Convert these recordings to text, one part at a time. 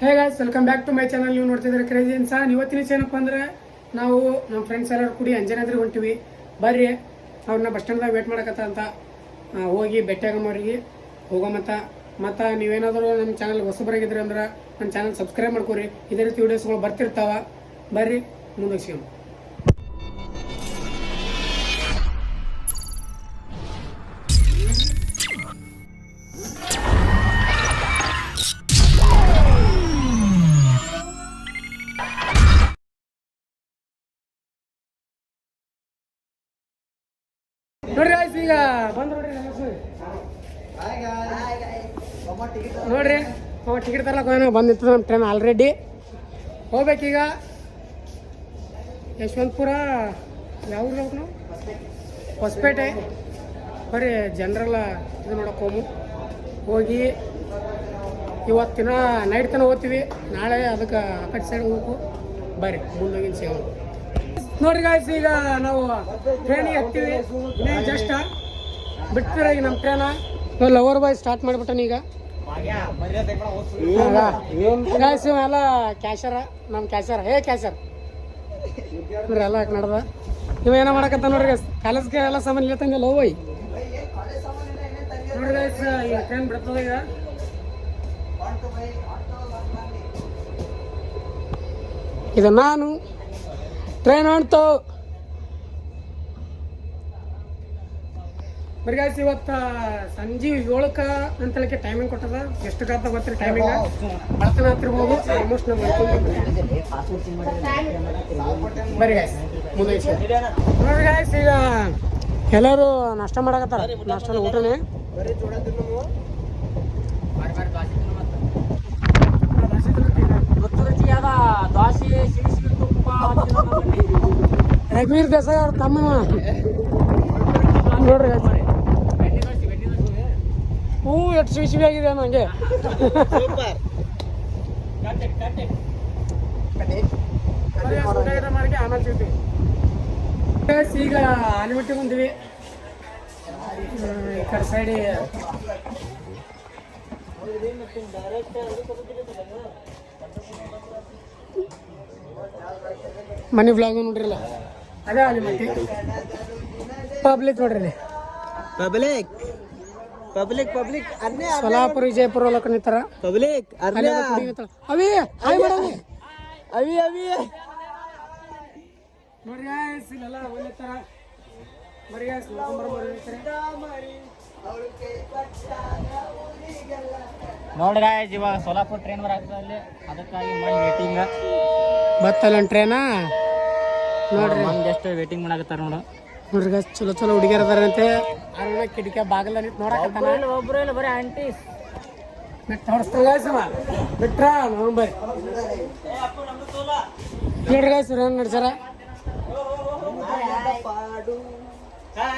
Hey guys, welcome back to my channel. ನೀವು ನೋಡ್ತಿದ್ರೆ crazy Insaan. ಇವತ್ತಿನ ಏನಪ್ಪ ಅಂದ್ರೆ ನಾವು ನಮ್ಮ ಫ್ರೆಂಡ್ಸ್ ಎಲ್ಲರೂ ಕೂಡಿ ಅಂಜನಾದ್ರಿಗೆ ಹೊಂಟಿವಿ. ಬರ್ರಿ, ಅವ್ರನ್ನ ಬಸ್ ಸ್ಟ್ಯಾಂಡ್ದಾಗ ವೇಟ್ ಮಾಡಕತ್ತ ಅಂತ ಹೋಗಿ ಭೇಟಿಯಾಗಮ್ಮವ್ರಿಗೆ ಹೋಗೋಮತ್ತ ನೀವೇನಾದರೂ ನಮ್ಮ ಚಾನಲ್ ಹೊಸಬರಾಗಿದ್ರಿ ಅಂದ್ರೆ ನನ್ನ ಚಾನಲ್ ಸಬ್ಸ್ಕ್ರೈಬ್ ಮಾಡ್ಕೊರಿ. ಇದೇ ರೀತಿ ವಿಡಿಯೋಸ್ಗಳು ಬರ್ತಿರ್ತಾವ. ಬರ್ರಿ ಮುಂದೆ ಸಿಗೋಣ. ನೋಡ್ರಿ ಗಾಯ್ಸ್, ಈಗ ಬಂದ್ ನೋಡ್ರಿ ಟಿಕೆಟ್ ತರಲಕ್ಕ ಬಂದಿತ್ತು ನಮ್ಮ ಟ್ರೈನ್ ಆಲ್ರೆಡಿ. ಹೋಗ್ಬೇಕೀಗ ಯಶವಂತಪುರ, ಯಾವ ಊರು ನಾವು ಹೊಸಪೇಟೆ. ಬರೀ ಜನರಲ್ಲ ಇದು ನೋಡಕ್ಕೆ ಹೋಗಿ ಇವತ್ತಿನ ನೈಟ್ ತನಕ ಹೋಗ್ತೀವಿ. ನಾಳೆ ಅದಕ್ಕೆ ಆ ಕಡೆ ಸೈಡ್ ಹೋಗ್ಬೇಕು. ಬರ್ರಿ ಮುಂದೋಗಿನ ಸಿಗೋಣ. ನೋಡ್ರಿ ಗಾಯ್ಸ್, ಈಗ ನಾವು ಟ್ರೈನಿಗೆ ಹತ್ತೀವಿ. ಜಸ್ಟ್ ಬಿಡ್ತೀರ ಈಗ ನಮ್ಮ ಟ್ರೈನ. ಲವರ್ ಬಾಯ್ ಸ್ಟಾರ್ಟ್ ಮಾಡಿಬಿಟ್ಟನ ಈಗ. ಗಾಯ್ಸ್ ಎಲ್ಲ ಕ್ಯಾಶರ, ನಮ್ಮ ಕ್ಯಾಶರ್. ಕ್ಯಾಶರ್ ನೋಡ್ರಿ ಎಲ್ಲ ನಡ್ದ. ಇವೇನೋ ಮಾಡಕತ್ತ ನೋಡ್ರಿ ಗಾಯ್ಸ್. ಕಾಲೇಜ್ಗೆ ಎಲ್ಲ ಸಾಮಾನು ಇಲ್ಲ ತಂದೆ ಲವ್ ಬೈ. ನೋಡ್ರಿ ಗಾಯ್ಸ್, ಈಗ ಟ್ರೈನ್ ಬಿಡ್ತದ. ಈಗ ಇದು ನಾನು ಟ್ರೈನ್ ಹೊಂಟು. ಬರೀ ಗಾಯ್ಸ್, ಇವತ್ತು ಸಂಜೆ 7ಕ್ಕೆ ಅಂತೇಳಕ್ಕೆ ಟೈಮಿಂಗ್ ಕೊಟ್ಟದ. ಎಷ್ಟು ಕಾತ ಗೊತ್ತಿರಿ ಟೈಮಿಂಗ್ ಬಳತನ ಹತ್ತಿರ್ಬೋದು. ಆಲ್ಮೋಸ್ಟ್ ನಮ್ಮ ಬರೀ ಗಾಯ್ಸ್ ಮುಂದೆ ನೋಡ್ರಿ ಗಾಯ್ಸ್, ಈಗ ಎಲ್ಲರೂ ನಾಷ್ಟ ಮಾಡಕತ್ತಾರ. ನಾಷ್ಟ ಊಟನೇ ರಘುವೀರ್ ದೇಸಾಯಿ ಅವ್ರ ತಮ್ಮ ನೋಡ್ರಿ. ಹೂ ಎಷ್ಟು ಸಿವಿ ಆಗಿದೆ ನಂಗೆ. ಆಮೇಲೆ ಸಿಗ್ತೀವಿ. ಈಗ ಆಲಿಮಟ್ಟಿ ಬಂದಿವಿ. ಈ ಕಡೆ ಸೈಡ್ ಮನಿ ಬ್ಲಾಗ್ ನೋಡ್ರಿಲ್ಲ, ಅದೇ ಆಲಿಮಟ್ಟಿ. ಪಬ್ಲಿಕ್ ನೋಡ್ರಿ, ಪಬ್ಲಿಕ್ ಸೋಲಾಪುರ ವಿಜಯಪುರ ಒಳಕ ನಿಂತಾರ. ಪಬ್ಲಿಕ್ ಅವಿ ಹಾಯ್ ಮೇಡಮ್, ಅವಿ ನೋಡ್ರಿ ಗಾಯ್ಸ್, ಇಲ್ಲೆಲ್ಲ ಬಂದಿರ್ತಾರ. ಬರೀ ಗಾಯ್ಸ್ ನೋಡ್ರಿ ಗಾಯ್ಸ್, ಇವಾಗ ಸೋಲಾಪುರ ಟ್ರೈನ್ ಬರಾಗ್ತದೆ. ಅದಕ್ಕಾಗಿ ವೇಟಿಂಗ್ ಬತ್ತಲ್ಲ ಟ್ರೈನ. ನೋಡ್ರಿ ಎಷ್ಟು ವೇಟಿಂಗ್ ಮಾಡಕತ್ತಾರ ನೋಡ್ರಿ ಗಾಯ್ಸ್. ಚಲೋ ಹುಡುಗಿಯರ್ ಅದಾರಂತೆ. ಅರುಣ ಕಿಟಕಿ ಬಾಗಲ ನಿಂತು ನೋಡಕತ್ತಾನ. ಒಬ್ರು ಇಲ್ಲ, ಬರೀ ಆಂಟೀಸ್ ಹೊಡಿಸ್ತಾರ ಗಾಯ್ಸ್. ಬಿಟ್ರ ಬರ್ರಿ ನೋಡ್ರಿ ಗಾಯ್ಸ್, ನಡ್ಸಾರ.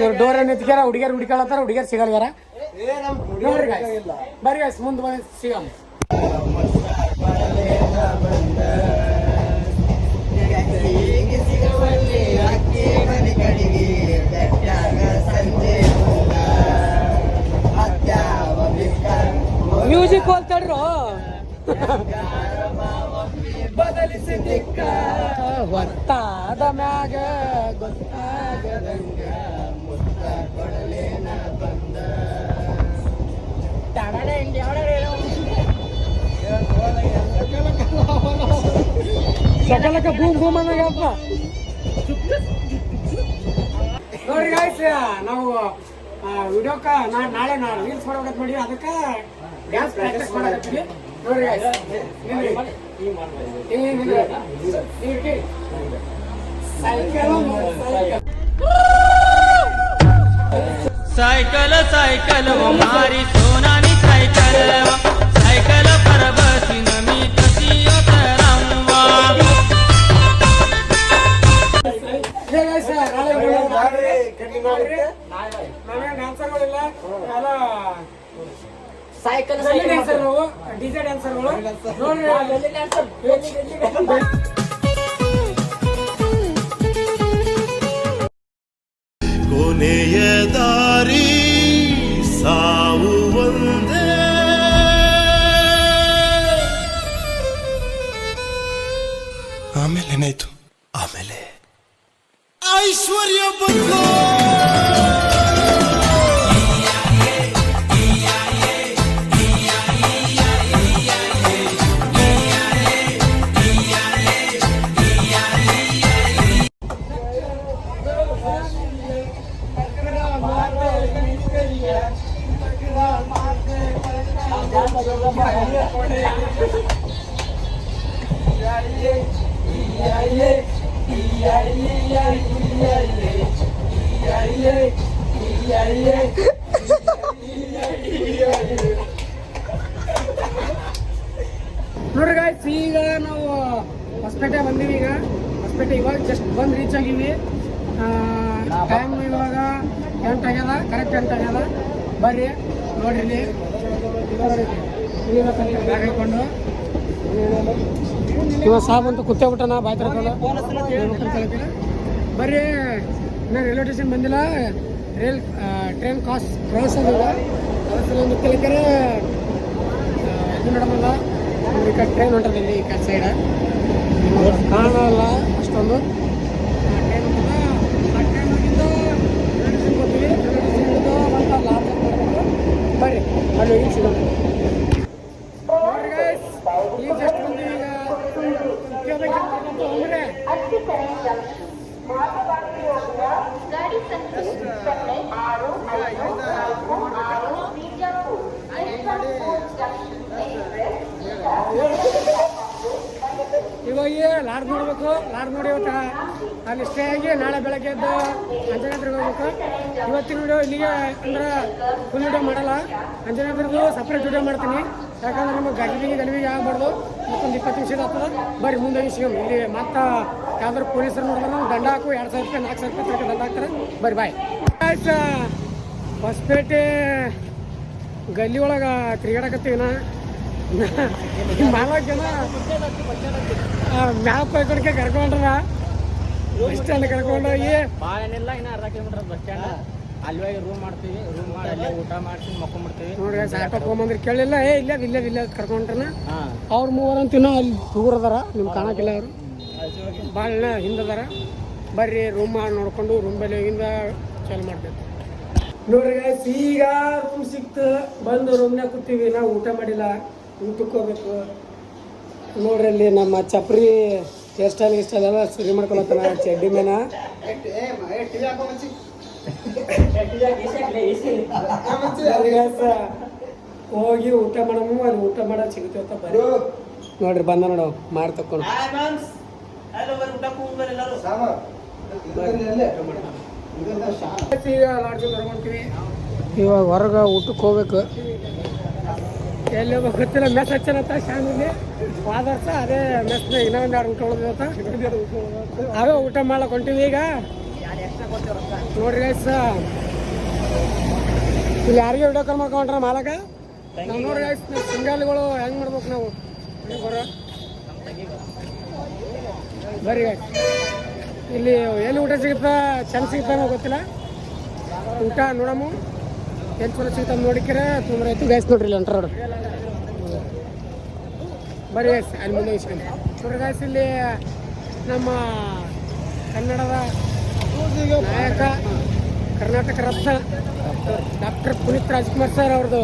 ಇವ್ರು ಡೋರ್ ನಿಂತ್ಕ್ಯಾರ. ಹುಡುಗಿಯರ್ ಹುಡುಕಾಳತ್ತಾರ, ಹುಡುಗಿಯರ್ ಸಿಗಲ್ಗಾರ. ನೋಡ್ರಿ ಗಾಯ್ಸ್, ಬರ್ರಿ ಗಾಯ್ಸ್ ಮುಂದೆ ಬಂದು ಸಿಗಮ್ಮ. ಮ್ಯೂಸಿಕ್ ಹೋಗ್ತಾಡ್ರು ಬದಲಿಸಿ ದಿಕ್ಕ ಹೊತ್ತಾದ ಮ್ಯಾಗ ಗೊತ್ತಾಗದಂಗ ಮುತ್ತ ಕೊಡಲೇನ ಬಂದ. ಸಕಲಕ ಬೂಮ್ ಅನ್ನೋಗಪ್ಪ. ನೋಡ್ರಿ ಗಾಯ್ಸ್, ನಾವು ವಿಡಿಯೋಕ್ಕ ನಾಳೆ ರೀಲ್ಸ್ ಮಾಡ್ಬೇಕಂತ ಮಾಡಿ ಅದಕ್ಕೆ ಡ್ಯಾನ್ಸ್ ಪ್ರಾಕ್ಟೀಸ್ ಮಾಡಕತ್ತೀವಿ. ನೋಡ್ರಿ ಗಾಯ್ಸ್, साइकिल साइकिल हमारी सोनानी साइकिल साइकिल पर बसी नमी तसियो तरंवा. ಸೈಕಲ್ ಡ್ಯಾನ್ಸರ್, ಡಿಜೆ ಡ್ಯಾನ್ಸರ್ಗಳು ನೋಡ್ರಿ. ಕೊನೆಯ ದಾರಿ ಸಾವು ಒಂದೇ. ಆಮೇಲೆ ಏನಾಯ್ತು? ಆಮೇಲೆ ಐಶ್ವರ್ಯ ಬಂತು. ನೋಡ್ರಿ ಗಾಯ್ಸ್, ಈಗ ನಾವು ಹೊಸಪೇಟೆ ಬಂದೀವಿ. ಈಗ ಹೊಸಪೇಟೆ ಇವಾಗ ಜಸ್ಟ್ ಬಂದು ರೀಚ್ ಆಗಿವಿ. ಟೈಮ್ ಇವಾಗ 8 ಆಗ್ಯದ, ಕರೆಕ್ಟ್ 8 ಆಗ್ಯದ. ಬರ್ರಿ ನೋಡ್ರಿ, ಇಲ್ಲಿ ಬ್ಯಾಗ್ ಹಾಕೊಂಡು ಇವಾಗ ಸಾಬ್ ಅಂತ ಕುತ್ತೇಬಿಟ್ಟನ ಬಾಯ್ ತರ್ಕೊಂಡು ಬರ್ರಿ. ಇನ್ನು ರೈಲ್ವೆ ಸ್ಟೇಷನ್ ಬಂದಿಲ್ಲ, ಟ್ರೈನ್ ಕ್ರಾಸ್ ಆಗಿಲ್ಲ. ಒಂದು ಕೆಲಕರೆ ಇದು ನೋಡಮಲ್ಲ, ಈ ಕಡೆ ಟ್ರೈನ್ ಹೊಂಟದ ಇಲ್ಲಿ ಈ ಕಡೆ ಸೈಡ ಕಾಣಲ್ಲ ಅಷ್ಟೊಂದು. ಟ್ರೈನ್ ಹೊಂಟದ, ಆ ಟ್ರೈನ್ ಹೋಗಿದ್ದು ರೈಲ್ವೆ ಸ್ಟೇಷನ್ ಹೋಗ್ತೀವಿ. ರೈಲ್ವೆ ಸ್ಟೇಷನ್ ಹಿಡಿದು ಮತ್ತು ಲಾಸ್ಟ್ ಬರ್ರಿ ಅಲ್ಲಿ ಹೋಗಿ ಸಿಗೋಣ. ನೋಡ್ರಿ ಗೈಸ್, ಈಗ ಜಸ್ಟ್ ಬಂದೀವಿ. ಈಗ ಅಂದ್ರೆ ಇವಾಗ ಲಾಡ್ ನೋಡ್ಬೇಕು. ಲಾಡ್ ನೋಡಿ ಇವತ್ತು ಅಲ್ಲಿ ಸ್ಟೇ ಆಗಿ ನಾಳೆ ಬೆಳಗ್ಗೆ ಎದ್ದು ಅಂಜನಾದ್ರಿಗೆ ಹೋಗ್ಬೇಕು. ಇವತ್ತಿನ ವಿಡಿಯೋ ಇಲ್ಲಿಗೆ ಅಂದ್ರೆ ಫುಲ್ ವಿಡಿಯೋ ಮಾಡಲ್ಲ. ಅಂಜನಾದ್ರದ್ದು ಸಪ್ರೇಟ್ ವಿಡಿಯೋ ಮಾಡ್ತೀನಿ, ಯಾಕಂದ್ರೆ ನಮಗೆ ಗಲಿಬಿಗೆ ಆಗ್ಬಾರ್ದು. ಮತ್ತೊಂದು 20 ನಿಮಿಷದ ಆಗ್ತದೆ. ಬರ್ರಿ ಮುಂದೆ ಸಿಗಮ್. ಇಲ್ಲಿ ಮತ್ತೆ ಯಾವ್ದಾದ್ರು ಪೊಲೀಸರು ನೋಡಿದ್ರೆ ನಾವು ದಂಡ ಹಾಕು 2000 ರೂಪಾಯಿ 4000 ರೂಪಾಯಿ ದಂಡ ಹಾಕ್ತಾರೆ. ಬರ್ರಿ ಬಾಯ್. ಆಯ್ತು, ಹೊಸಪೇಟೆ ಗಲ್ಲಿ ಒಳಗೆ ತಿರುಗಾಡಕತ್ತೀವಿನ ಮಾಲಕ್ ಜನ ಮ್ಯಾಪ್ ಹಾಕೊಡಕ್ಕೆ ಕರ್ಕೊಂಡ್ರ ಬಸ್ ಸ್ಟ್ಯಾಂಡ್ ಕರ್ಕೊಂಡೋಗಿ ಭಾಳ ಏನಿಲ್ಲ, ಇನ್ನು ಅರ್ಧ ಕಿಲೋಮೀಟರ್ ಬಸ್ ಸ್ಟ್ಯಾಂಡ್. ಅಲ್ಲಿ ಹೋಗಿ ರೂಮ್ ಮಾಡ್ತೀವಿ, ರೂಮ್ ಮಾಡಿ ಅಲ್ಲೇ ಊಟ ಮಾಡಿಸಿ ಮಕ್ಕೊಂಡ್ಬಿಡ್ತೀವಿ. ನೋಡ್ರಿ ಸಾಕ ಹೋಗ್ಬಂದ್ರೆ ಕೇಳಿಲ್ಲ, ಇಲ್ಲ ಕರ್ಕೊಂಡ್ರನ ಅವ್ರ ಮೂವರಂತ ಇನ್ನೂ ಅಲ್ಲಿ ದೂರ ಅದಾರ, ನಿಮ್ಗೆ ಕಾಣಕ್ಕಿಲ್ಲ. ಅವರು ಭಾಳ ಹಿಂದದಾರ. ಬರ್ರಿ ರೂಮ್ ಮಾಡಿ ನೋಡ್ಕೊಂಡು ರೂಮ್ ಬೆಲೆ ಹೋಗಿಂದ ಚಾಲು ಮಾಡ್ತೇವೆ. ನೋಡ್ರಿ ಗೈಸ್, ಈಗ ರೂಮ್ ಸಿಕ್ತು. ಬಂದು ರೂಮ್ನಾಗ ಕೂತೀವಿ. ನಾವು ಊಟ ಮಾಡಿಲ್ಲ, ಊಟಕ್ಕೆ ಹೋಗ್ಬೇಕು. ನೋಡ್ರಿ ಅಲ್ಲಿ ನಮ್ಮ ಚಪ್ರಿ ಹೇರ್ ಸ್ಟೈಲ್ ಎಲ್ಲ ಸರಿ ಮಾಡ್ಕೊಳತ್ತಾನ ಚಡ್ಡಿ ಮೇನ. ಹೋಗಿ ಊಟ ಮಾಡಮು, ಅಲ್ಲಿ ಊಟ ಮಾಡೋದು ಸಿಗುತ್ತೆ ಅಂತ ಬರ್ರಿ. ನೋಡ್ರಿ ಬಂದ ನೋಡು ಮಾಡಿ ತಕೊಂಡು ಈಗ ಲಾಡ್ಜ್ ತಗೊಂತೀವಿ. ಇವಾಗ ಹೊರಗೆ ಊಟಕ್ಕೆ ಹೋಗ್ಬೇಕು. ಎಲ್ಲಿ ಹೋಗ್ಬೇಕು ಗೊತ್ತಿಲ್ಲ. ಮೆಸ್ ಹಚ್ಚನತ್ತ ಶಾಮಿಲಿ ಹೋದ ವರ್ಷ ಅದೇ ಮೆಸ್ನ ಇನ್ನೊಂದು 2 ಊಟ ಉಳಿದತ್ತ. ಅವೇ ಊಟ ಮಾಡ್ಲಕ್ಕೆ ಹೊಂಟಿವಿ. ಈಗ ನೋಡ್ರಿ ಗೈಸ್, ಇಲ್ಲಿ ಯಾರಿಗೆ ವಿಡಿಯೋ ಕಾಲ್ ಮಾಡ್ಕೊಂಡ್ರ ಮಾಲಕ ನಾವು. ನೋಡ್ರಿ ಗೈಸ್, ಸಿಂಗಾಲಿಗಳು ಹೆಂಗೆ ಮಾಡ್ಬೇಕು ನಾವು ಬರ್ರಿ ಗೈಸ್. ಇಲ್ಲಿ ಎಲ್ಲಿ ಊಟ ಸಿಗುತ್ತಾ ಚಂದ ಸಿಗುತ್ತಾ ಗೊತ್ತಿಲ್ಲ. ಊಟ ನೋಡಮ್ಮ ಎಲ್ಲಿ ಚಲೋ ಸಿಗ್ತಾ ನೋಡಿಕ್ರೆ ತೊಂದರೆ ಆಯ್ತು ಗೈಸ್. ನೋಡ್ರಿ ಇಲ್ಲಿ ಅಂಟ್ರ ನೋಡ್ರಿ ಬರ್ರಿ ಗೈಸ್, ಅಲ್ಲಿ ಮುಂದೆ ಇಸ್ಕೊಂಡು ನೋಡ್ರಿ ಗೈಸ್. ಇಲ್ಲಿ ನಮ್ಮ ಕನ್ನಡದ ನಾಯಕ, ಕರ್ನಾಟಕ ರತ್ನ ಡಾಕ್ಟರ್ ಪುನೀತ್ ರಾಜ್ಕುಮಾರ್ ಸರ್ ಅವ್ರದ್ದು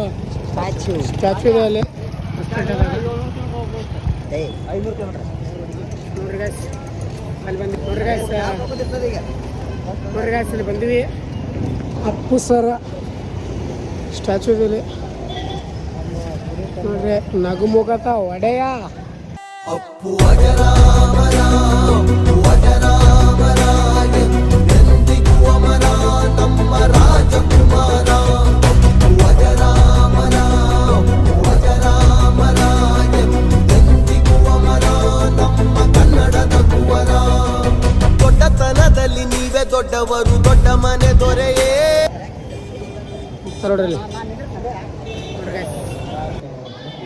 ಸ್ಟ್ಯಾಚ್ಯೂ ಇದೆ ಅಲ್ಲಿ ನೋಡ್ರಿ ಗೈಸ್. ಅಲ್ಲಿ ಬಂದು ನೋಡ್ರಿ ಗೈಸ್, ಇಲ್ಲಿ ಬಂದಿವಿ. ಅಪ್ಪು ಸರ್ ಸ್ಟ್ಯಾಚ್ಯೂ ಇದೆ ನೋಡ್ರಿ. ನಗುಮುಖತ ಒಡೆಯ ಅಪ್ಪು ಅಜರಾಮರ, ಅಜರಾಮರ, ಎಂದಿಗೂ ಅಮರ ನಮ್ಮ ರಾಜಕುಮಾರ. ಅಜರಾಮರ, ಅಜರಾಮರ, ಎಂದಿಗೂ ಅಮರ ನಮ್ಮ ಕನ್ನಡದ ಕುವರ. ದೊಡ್ಡತನದಲ್ಲಿ ನೀವೇ ದೊಡ್ಡವರು, ದೊಡ್ಡ ಮನೆ ದೊರೆಯೇ. ನೋಡ್ರಿ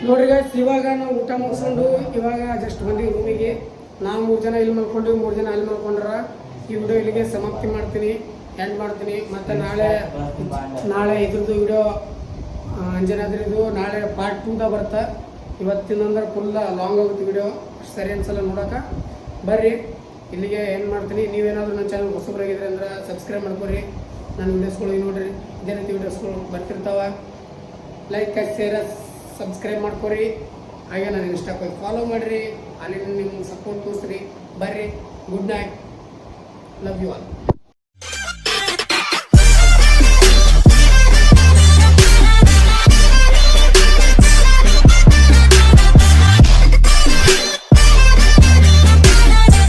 ನೋಡ್ರಿ ಗೈಸ್, ಇವಾಗ ನಾವು ಊಟ ಮುಗಿಸ್ಕೊಂಡು ಇವಾಗ ಜಸ್ಟ್ ಬಂದೀವಿ ರೂಮಿಗೆ. ನಾವು 3 ಜನ ಇಲ್ಲಿ ಮಲ್ಕೊಂಡ್ವಿ, 3 ಜನ ಅಲ್ಲಿ ಮಲ್ಕೊಂಡ್ರ. ಈ ವಿಡಿಯೋ ಇಲ್ಲಿಗೆ ಸಮಾಪ್ತಿ ಮಾಡ್ತೀನಿ, ಎಂಡ್ ಮಾಡ್ತೀನಿ. ಮತ್ತು ನಾಳೆ ಇದ್ರದ್ದು ವಿಡಿಯೋ ಅಂಜನಾದ್ರಿದು ನಾಳೆ ಪಾರ್ಟ್ 2 ಬರುತ್ತೆ. ಇವತ್ತಿನಂದ್ರೆ ಫುಲ್ ಲಾಂಗ್ ಆಗುತ್ತೆ ವಿಡಿಯೋ, ಸರಿ ಅನ್ಸಲ್ಲ ನೋಡೋಕೆ. ಬರ್ರಿ. ಇಲ್ಲಿಗೆ ಏನು ಮಾಡ್ತೀನಿ, ನೀವೇನಾದರೂ ನನ್ನ ಚಾನಲ್ ಹೊಸಬರಾಗಿದ್ರೆ ಅಂದ್ರೆ ಸಬ್ಸ್ಕ್ರೈಬ್ ಮಾಡ್ಕೊರಿ. ನನ್ನ ವೀಡಿಯೋಸ್ಗಳು ನೋಡ್ರಿ, ಇದೇ ರೀತಿ ವೀಡಿಯೋಸ್ಗಳು ಬರ್ತಿರ್ತಾವ. ಲೈಕ್ ಶೇರ್ ಸಬ್ಸ್ಕ್ರೈಬ್ ಮಾಡ್ಕೊರಿ. ಹಾಗೆ ನಾನು ಇನ್ಸ್ಟಾಕ್ಕೆ ಹೋಗಿ ಫಾಲೋ ಮಾಡಿರಿ. ಅಲ್ಲಿ ನಿಮ್ಮ ಸಪೋರ್ಟ್ ತೋರಿಸ್ರಿ. ಬರ್ರಿ. Good night. Love you all.